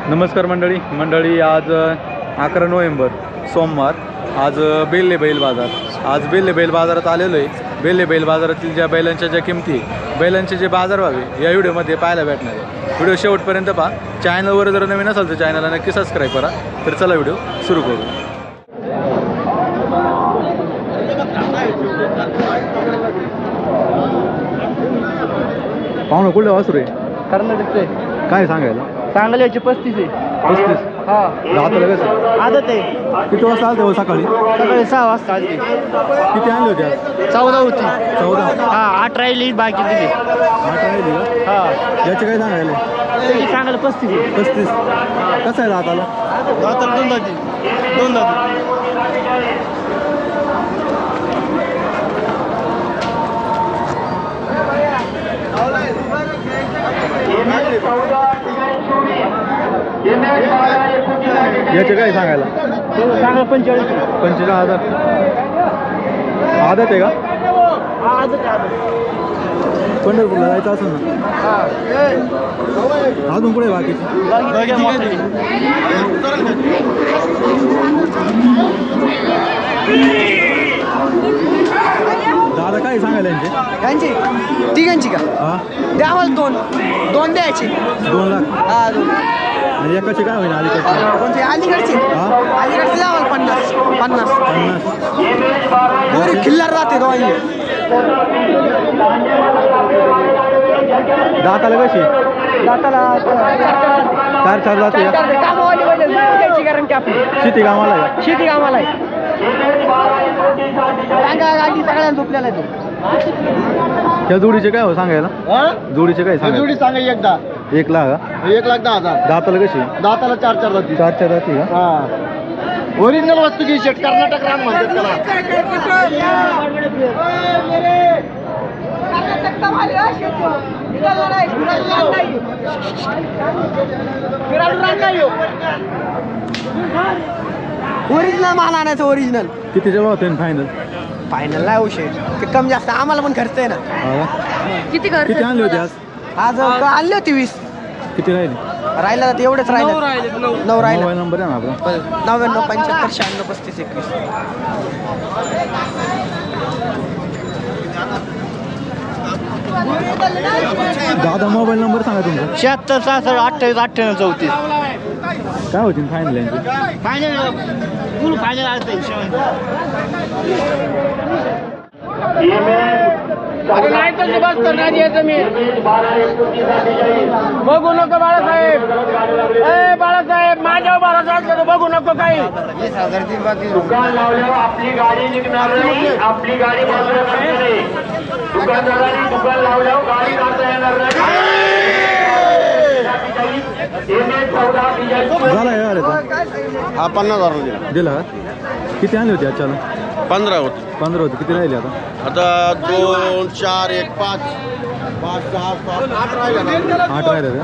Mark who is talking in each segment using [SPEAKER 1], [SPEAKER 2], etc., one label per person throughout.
[SPEAKER 1] नमस्कार मंडळी आज 11 नोव्हेंबर सोमवार। आज बेल्ले बैल बाजार। आज बेल्ले बैल बाजारात आलेलो आहे। बेल्ले बैल बाजारातील ज्या बैलांच्या ज्या किमती, बैलांचे जे बाजारभाव आहे या व्हिडिओमध्ये पाहायला भेटणार आहे। व्हिडिओ शेवटपर्यंत पहा। चॅनलवर जर नवीन असाल तर चॅनलला नक्की सबस्क्राईब करा। तर चला व्हिडिओ सुरू करू। पाहुणा कुठले वासरू आहे?
[SPEAKER 2] कर्नाटकचे
[SPEAKER 1] काय सांगायला?
[SPEAKER 2] सांगल्याची 35 आहे।
[SPEAKER 1] 35
[SPEAKER 2] हा
[SPEAKER 1] राहतं कसं?
[SPEAKER 2] आदत आहे।
[SPEAKER 1] किती वाजता आलं तेव्हा? सकाळी
[SPEAKER 2] 6 वाजता आली।
[SPEAKER 1] किती आणले होते आज?
[SPEAKER 2] 14 होती।
[SPEAKER 1] 14?
[SPEAKER 2] हा 8 राहिली, बाकी दिली।
[SPEAKER 1] 8 राहिली का?
[SPEAKER 2] हा
[SPEAKER 1] याचे काय सांगायला?
[SPEAKER 2] त्याची सांगायला 35 आहे।
[SPEAKER 1] 35 कसं आहे राहताला?
[SPEAKER 2] दाताला दोन दाती।
[SPEAKER 1] याचे काय सांगायला?
[SPEAKER 2] सांगायला 45।
[SPEAKER 1] 45,000 आदत आहे का?
[SPEAKER 2] हा आदत आहे।
[SPEAKER 1] पंढरपूरला जायचं असेल ना? अजून पुढे बाकीची दादा काय सांगायला यांचे?
[SPEAKER 2] तिघांची का?
[SPEAKER 1] हा
[SPEAKER 2] द्या आम्हाला दोन द्यायची।
[SPEAKER 1] 2 लाख
[SPEAKER 2] हा 2।
[SPEAKER 1] आणि एकाचे काय होईल? अलीकडचे
[SPEAKER 2] कोणते? अलीकडचे?
[SPEAKER 1] हा
[SPEAKER 2] अलीकडचे द्या आम्हाला 50।
[SPEAKER 1] 50
[SPEAKER 2] गोरी खिल्लार राहते दोघांनी।
[SPEAKER 1] दाताला कशी?
[SPEAKER 2] दाताला
[SPEAKER 1] 4 जाते का?
[SPEAKER 2] कामावाली वगैरे द्यायची गॅरंटी आपली।
[SPEAKER 1] शेती कामाला आहे का?
[SPEAKER 2] शेती कामाला आहे। गाडी सगळ्यांना झोपलेला आहे तो।
[SPEAKER 1] त्या जोडीचे काय हो सांगायला? जोडीचे काय सांगायला?
[SPEAKER 2] जोडी सांगा एकदा
[SPEAKER 1] 1 लाख का?
[SPEAKER 2] 1,10,000।
[SPEAKER 1] दाताला कशी?
[SPEAKER 2] दाताला 4 जाती।
[SPEAKER 1] 4 जाते का?
[SPEAKER 2] हा ओरिजिनल वस्तू घे शेट। कर्नाटक रान म्हणतात ओरिजिनल माल आणायचं। ओरिजिनल
[SPEAKER 1] कितीच्या भाव होते फायनल?
[SPEAKER 2] फायनल नाही होऊ शकत। ते कमी जास्त आम्हाला पण खर्च आहे ना।
[SPEAKER 1] किती आणले होते आज?
[SPEAKER 2] आज आणली होती 20।
[SPEAKER 1] किती राहिले?
[SPEAKER 2] राहिला तर एवढेच राहिले। 9 राहिले।
[SPEAKER 1] मोबाईल नंबर आहे ना आपला?
[SPEAKER 2] 99 75 96 35 21।
[SPEAKER 1] दादा मोबाईल नंबर सांगा तुमचा?
[SPEAKER 2] 76 66 28 98 34।
[SPEAKER 1] काय होतील फायनल यांची?
[SPEAKER 2] फायनल फुल फायनल आलं नाही तर बस करणार यायचं मी। बघू नको बाळासाहेब। बाळासाहेब माझ्यावर भरोसा असला तर बघू नको काही।
[SPEAKER 3] दुकान लावल्यावर आपली गाडी निघणार नाही। आपली गाडी बाजूला काढणार नाही। दुकानदारांनी दुकान लावल्यावर गाडी काढता येणार नाही।
[SPEAKER 1] झाला यार
[SPEAKER 2] हा 50,000
[SPEAKER 1] दिला का? किती आणले होते आजच्याला?
[SPEAKER 2] 15 होते।
[SPEAKER 1] 15 होते। किती राहिले आता?
[SPEAKER 2] आता 2 4 1 5 5 6 7 8 राहिले।
[SPEAKER 1] 8 राहिले का?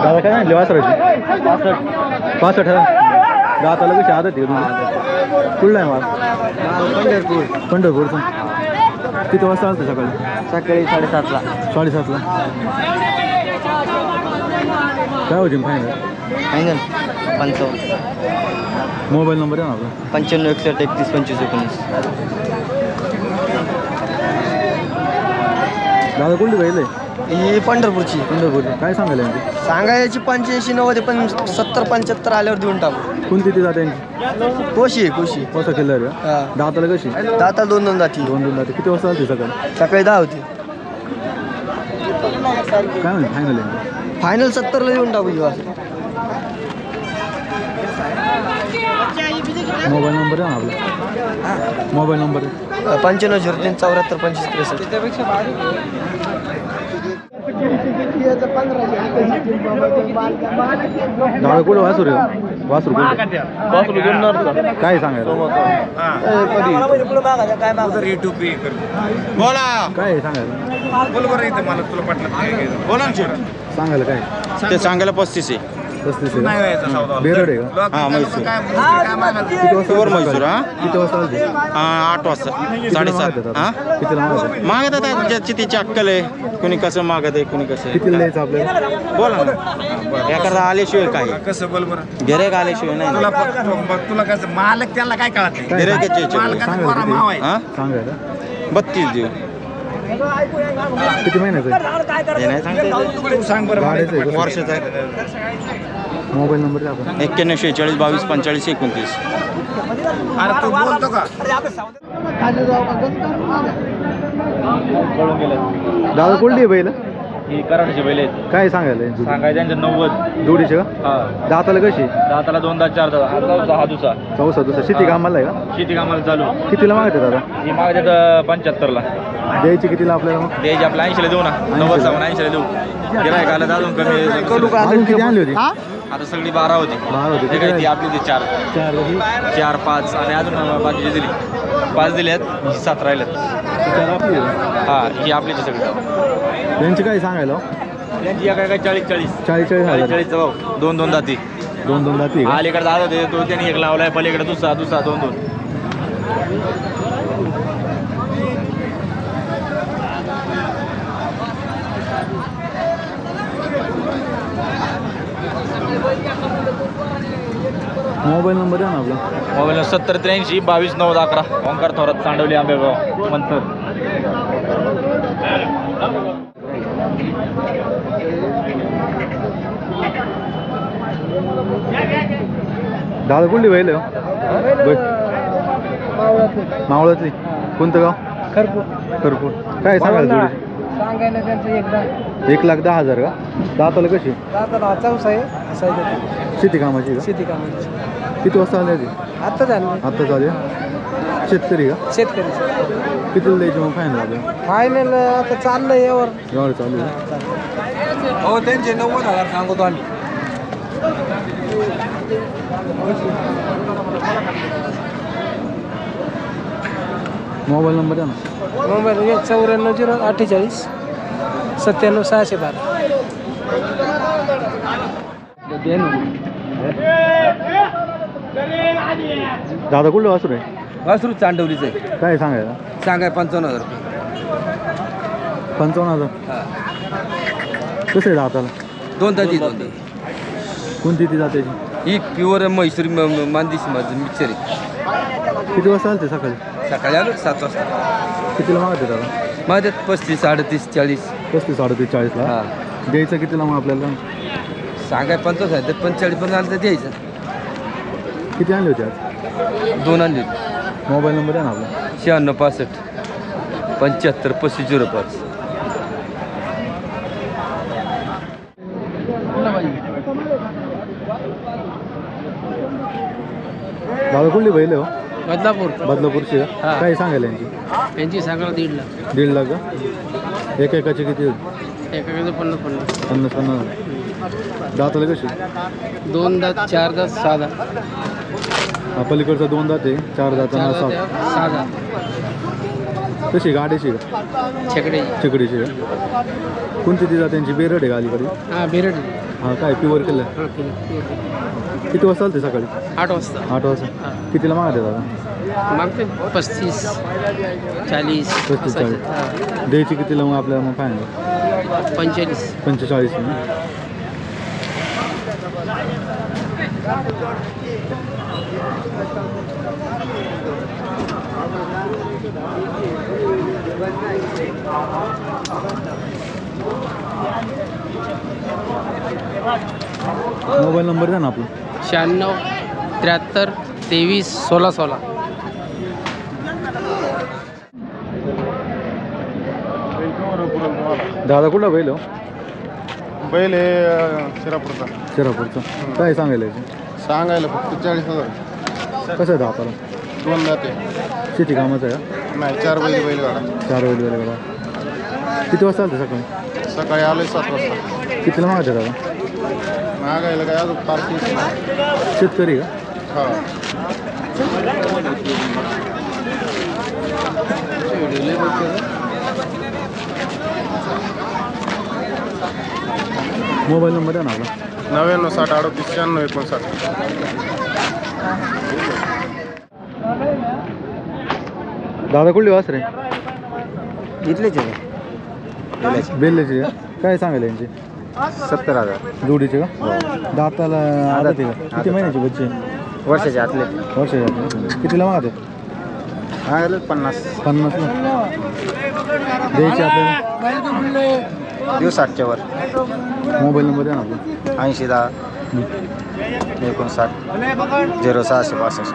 [SPEAKER 1] दादा काय आणले वासराची? 65 दाताला कशी आदत आहे तुमची? कुठला आहे माल? पंढरपूरचा। किती वाजता आलं सकाळी?
[SPEAKER 2] 7:30ला।
[SPEAKER 1] 7:30ला काय होती फायनल?
[SPEAKER 2] फायनल 55।
[SPEAKER 1] मोबाईल नंबर आहे ना आपला?
[SPEAKER 2] 95 61 31 25 19।
[SPEAKER 1] दादा कुठली बैल आहे?
[SPEAKER 2] ही पंढरपूरची।
[SPEAKER 1] पंढरपूरची काय सांगायला यांची?
[SPEAKER 2] सांगायची 85 90 पण 70 75 आल्यावर देऊन टाकू।
[SPEAKER 1] कोणती ती जाते यांची?
[SPEAKER 2] कोशी
[SPEAKER 1] कसा किल्ला रे?
[SPEAKER 2] हा
[SPEAKER 1] दाताला कशी?
[SPEAKER 2] दाता 2 जाती।
[SPEAKER 1] 2 जाते। किती वाजता आलती सकाळी?
[SPEAKER 2] सकाळी 10 होती।
[SPEAKER 1] काय म्हणते फायनल यांची?
[SPEAKER 2] फायनल 70ला देऊन टाकू।
[SPEAKER 1] मोबाईल नंबर आहे ना आपला? मोबाईल नंबर आहे
[SPEAKER 2] 95 03 74 25 63।
[SPEAKER 1] दादा कुठं वासरू आहे? वासरू कुठं? काय सांगायला?
[SPEAKER 4] बोला
[SPEAKER 1] काय सांगायला?
[SPEAKER 4] बोल बरं इथं मला तुला पटलं बोला ना
[SPEAKER 1] सांगायला काय?
[SPEAKER 4] ते सांगायला 35 आहे।
[SPEAKER 1] 35 आहे का? बेरड आहे का?
[SPEAKER 4] हा म्हैसूर
[SPEAKER 1] किती वाजता
[SPEAKER 4] प्युअर म्हैसूर हा
[SPEAKER 1] किती वाजता आलते?
[SPEAKER 4] 8 वाजता 7:30 हा
[SPEAKER 1] कितीला मागतात?
[SPEAKER 4] मागत आता ज्याची तिची अक्कल आहे कुणी कसं मागत आहे कुणी कसं
[SPEAKER 1] कितीला द्यायचं आपल्याला?
[SPEAKER 4] बोला ना एखादा आल्याशिवाय काय
[SPEAKER 2] कसं बोल बरं
[SPEAKER 4] गिऱ्हाईक आल्याशिवाय नाही
[SPEAKER 2] तुला तुला कसं मालक त्याला काय कळत नाही
[SPEAKER 4] गिऱ्हाईकाच्या याच्यावर.
[SPEAKER 2] मालकाचा पोरा माव आहे
[SPEAKER 4] हा
[SPEAKER 1] सांगायला
[SPEAKER 4] 32 देऊ
[SPEAKER 1] किती महिन्याचं आहे?
[SPEAKER 4] हे नाही सांगता येत.
[SPEAKER 2] तू सांग बरं
[SPEAKER 1] गाड्याचं आहे का?
[SPEAKER 4] वर्षाचा आहे
[SPEAKER 1] मोबाईल नंबर द्या आपण.
[SPEAKER 4] 91 46 22 45 29
[SPEAKER 2] अरे तू बोलतो का
[SPEAKER 1] दादा कुठली आहे बैल?
[SPEAKER 5] ही कराडची बैल आहेत
[SPEAKER 1] काय सांगायला यांची?
[SPEAKER 5] सांगायचं त्यांचं 90
[SPEAKER 1] जोडीचे का?
[SPEAKER 5] हा
[SPEAKER 1] दाताला कशी?
[SPEAKER 5] दाताला 2 दात 4 दात हा दुसरा
[SPEAKER 1] चौसा दुसरा शेती कामाला आहे का?
[SPEAKER 5] शेती कामाला चालू
[SPEAKER 1] कितीला मागते दादा?
[SPEAKER 5] ही मागतात 75 ला
[SPEAKER 1] द्यायची कितीला आपल्याला मग?
[SPEAKER 5] द्यायची आपल्या 80 ला देऊ ना 90 सामान 80 ला देऊ गिरायक आलं तर अजून कमी
[SPEAKER 1] अजून किती आणली होती?
[SPEAKER 5] आता सगळी 12 होती
[SPEAKER 1] 12 होती.
[SPEAKER 5] हे काय ती आपली ती 4
[SPEAKER 1] चार कधी?
[SPEAKER 5] 4 5 आणि अजून बाकीची दिली 5 दिल्यात ही 7 राहिल्यात
[SPEAKER 1] चार आपली आहे.
[SPEAKER 5] हा ही आपलीची सगळी
[SPEAKER 1] त्यांची काय सांगायला?
[SPEAKER 5] त्यांची एका काय 40
[SPEAKER 1] 40 हजार
[SPEAKER 5] 40 भाऊ 2 दाती
[SPEAKER 1] 2 दाती आहे का?
[SPEAKER 5] अलीकडे दादा होते तो त्यांनी एक लावलाय पलीकडे दुसरा 2
[SPEAKER 1] मोबाईल नंबर द्या ना आपला.
[SPEAKER 5] मोबाईल 70 83 22 90 11 ओंकार थोरात सांडवली आंबेगाव मंतर
[SPEAKER 1] दादा कुठली बैल आहे हो? मावळातली. कोणतं गाव? खरपूर. काय सांगायला जोडीची?
[SPEAKER 6] सांगायला त्यांचं एकदा
[SPEAKER 1] 1,10,000 का? दाताला कशी?
[SPEAKER 6] आता चौसा आहे असा आहे त्याचा.
[SPEAKER 1] शेती कामाची का?
[SPEAKER 6] शेती कामाची
[SPEAKER 1] किती वाजता आली ती?
[SPEAKER 6] आता झालं
[SPEAKER 1] आत्ता चालू शेतकरी का?
[SPEAKER 6] शेतकरी
[SPEAKER 1] कितीला द्यायची मग फायनल आपल्याला?
[SPEAKER 6] फायनल आता चाललंय यावर
[SPEAKER 1] गाडी चालू आहे.
[SPEAKER 6] हो त्यांचे 90,000 सांगतो आम्ही.
[SPEAKER 1] मोबाईल नंबर द्या ना.
[SPEAKER 6] मोबाईल 94 048 97 612.
[SPEAKER 1] दादा कुठलं वासरू आहे?
[SPEAKER 6] वासरू चांडवलीचं आहे.
[SPEAKER 1] काय सांगायला?
[SPEAKER 6] सांगाय 55,000 रुपये.
[SPEAKER 1] 55,000. कसं आहे दाताला?
[SPEAKER 6] दोन ताजी दोन
[SPEAKER 1] कोणती ती जात्याची?
[SPEAKER 6] ही प्युअर म्हैसूर मानदेशी माझं मिक्सर आहे.
[SPEAKER 1] किती वाजता आलते सकाळी?
[SPEAKER 6] सकाळी आलो 7 वाजता.
[SPEAKER 1] कितीला मागते दादा?
[SPEAKER 6] माझ्यात 35 38 40.
[SPEAKER 1] 35 38 40ला.
[SPEAKER 6] हा
[SPEAKER 1] द्यायचं कितीला मग आपल्याला?
[SPEAKER 6] सांगाय 55 आहे तर 45 पण आलं तर द्यायचं.
[SPEAKER 1] किती आणली होती आज?
[SPEAKER 6] 2 आणले.
[SPEAKER 1] मोबाईल नंबर द्या ना आपला.
[SPEAKER 6] 96 65 75 3505.
[SPEAKER 1] दादा कुठली बैल आहे हो?
[SPEAKER 6] बदलापूर.
[SPEAKER 1] बदलापूरची का?
[SPEAKER 6] हा.
[SPEAKER 1] काय सांगायला यांची?
[SPEAKER 6] यांची सांगायला 1.5 लाख.
[SPEAKER 1] 1.5 लाख का? एकाचे किती?
[SPEAKER 6] एकाकडे 50
[SPEAKER 1] 50. दाताला कशी?
[SPEAKER 6] 2 दात 4 दात 6 दात.
[SPEAKER 1] हा पलीकडचा 2 दात आहे 4 दातांना 7.
[SPEAKER 6] 6 दात.
[SPEAKER 1] कशी गाडीची का?
[SPEAKER 6] छकडे.
[SPEAKER 1] चिकडीची का? कोणती ती जात्यांची? बेरड आहे का अलीकडे?
[SPEAKER 6] हा बेरड.
[SPEAKER 1] हा काय प्युअर केलं?
[SPEAKER 6] हा
[SPEAKER 1] किती वाजता आलते सकाळी?
[SPEAKER 6] 8 वाजता.
[SPEAKER 1] 8 वाजता. कितीला मागते दादा?
[SPEAKER 6] मागते 35 40
[SPEAKER 1] 35 40. द्यायची कितीला मग आपल्याला मग फायनल?
[SPEAKER 6] 45.
[SPEAKER 1] 45. मोबाईल नंबर द्या ना आपला.
[SPEAKER 6] 96 73 23 16 16.
[SPEAKER 1] दादा कुठला बैल हो?
[SPEAKER 7] बैल हे शिरापूरचा.
[SPEAKER 1] शिरापूरचा. काय सांगायला याची?
[SPEAKER 7] सांगायला फक्त 40,000.
[SPEAKER 1] कसं आहे दाताला?
[SPEAKER 7] 2 दाते.
[SPEAKER 1] शेती कामाचं आहे का?
[SPEAKER 7] नाही 4 बैलगाडा.
[SPEAKER 1] 4 बैलगाडा. किती वाजता आलते सकाळी?
[SPEAKER 7] सकाळी आलोय 7 वाजता.
[SPEAKER 1] कितीला मागते दादा?
[SPEAKER 7] मागायला काय अजून पार्किंग.
[SPEAKER 1] शेतकरी का?
[SPEAKER 7] हा
[SPEAKER 1] मोबाईल नंबर द्या ना आपला.
[SPEAKER 7] 90 60 38 96
[SPEAKER 1] दादा कुठली वासरे
[SPEAKER 6] इथलेच आहे
[SPEAKER 1] बेल्ल्याची का? काय सांगायला यांची
[SPEAKER 6] 70,000
[SPEAKER 1] जोडीचे का दाताला आदत आहे का किती महिन्याची बच्ची
[SPEAKER 6] वर्षाचे आतले
[SPEAKER 1] वर्षाची कितीला मागते
[SPEAKER 6] हा 50
[SPEAKER 1] 50 ना द्यायची आपल्याला
[SPEAKER 6] दिवस 60च्या वर
[SPEAKER 1] मोबाईल नंबर द्या ना आपला
[SPEAKER 6] 80 10 59 0665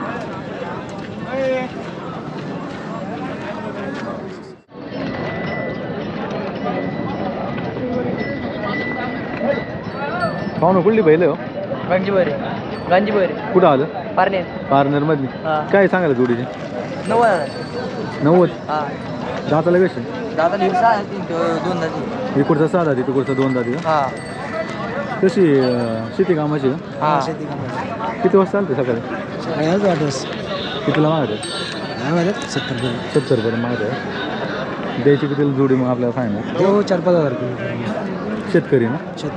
[SPEAKER 1] पाहू ना कुठली बैल आहे हो
[SPEAKER 2] गांजीबरे
[SPEAKER 1] कुठं आलं
[SPEAKER 2] पारणे
[SPEAKER 1] पार्नरमधली
[SPEAKER 2] हा.
[SPEAKER 1] काय सांगायला जोडीचे
[SPEAKER 2] 90,000
[SPEAKER 1] 90
[SPEAKER 2] हा
[SPEAKER 1] दाताला कसे
[SPEAKER 2] दादा दिवसा दोन दादी
[SPEAKER 1] इकडचा 6 दाती तिकडचा 2 दाती का
[SPEAKER 2] हा
[SPEAKER 1] कशी शेती कामाची का
[SPEAKER 2] हा
[SPEAKER 1] किती वाजता चालते सकाळी कितीला मागते 70 पर्यंत मागते द्यायची कितीला जोडी मग आपल्याला सांगा
[SPEAKER 6] 4-5 हजार
[SPEAKER 1] शेतकरी ना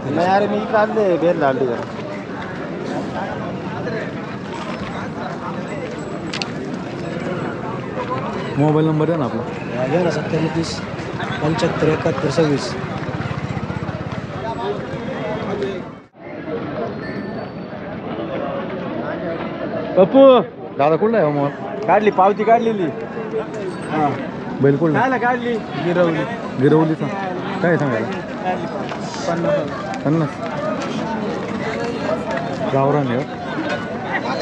[SPEAKER 6] नाही अरे मी काढले बेर लावली जरा
[SPEAKER 1] मोबाईल नंबर आहे ना आपला
[SPEAKER 6] 27 75 71 26
[SPEAKER 1] पप्पू दादा कुठला आहे हो मग
[SPEAKER 6] काढली पावती काढलेली
[SPEAKER 1] बैल कुठला
[SPEAKER 6] काढली गिरवली
[SPEAKER 1] गिरवलीचा काय सांगायला 50 गावरान आहे हो.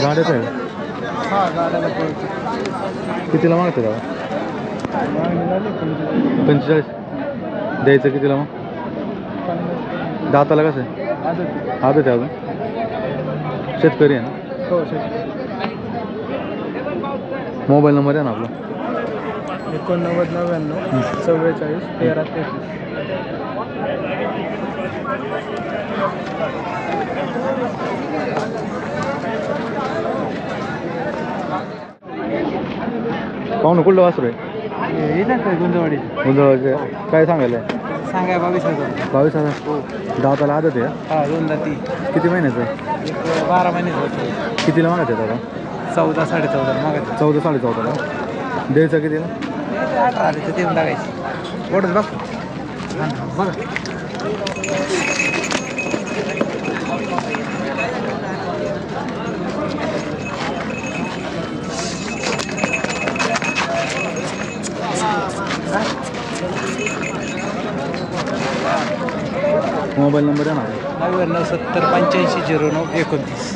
[SPEAKER 1] गाड्याचं आहे
[SPEAKER 6] हा गाड्याला
[SPEAKER 1] कितीला मागते दादा 45 द्यायचं कितीला मग दाताला कसं आहे आदत आहे अजून शेतकरी आहे ना मोबाईल नंबर आहे ना आपला
[SPEAKER 6] 89 44 13 33
[SPEAKER 1] पाहुणं कुठलं वासरू आहे
[SPEAKER 6] गुंजवाडी
[SPEAKER 1] गुंजळाचे काय सांगायला
[SPEAKER 6] सांगा 22,000
[SPEAKER 1] 22,000 दाताला आदत आहे
[SPEAKER 6] हा 2 दाती
[SPEAKER 1] किती महिन्याचं आहे
[SPEAKER 6] 12 महिने
[SPEAKER 1] कितीला मागत आहे दादा
[SPEAKER 6] 14 14.5 मागत
[SPEAKER 1] 14 14.5ला द्यायचं कितीला
[SPEAKER 6] 18 ते देऊन टाकायची ओढत बघ बघा
[SPEAKER 1] मोबाईल नंबर आहे ना
[SPEAKER 6] 90 70 85 09 29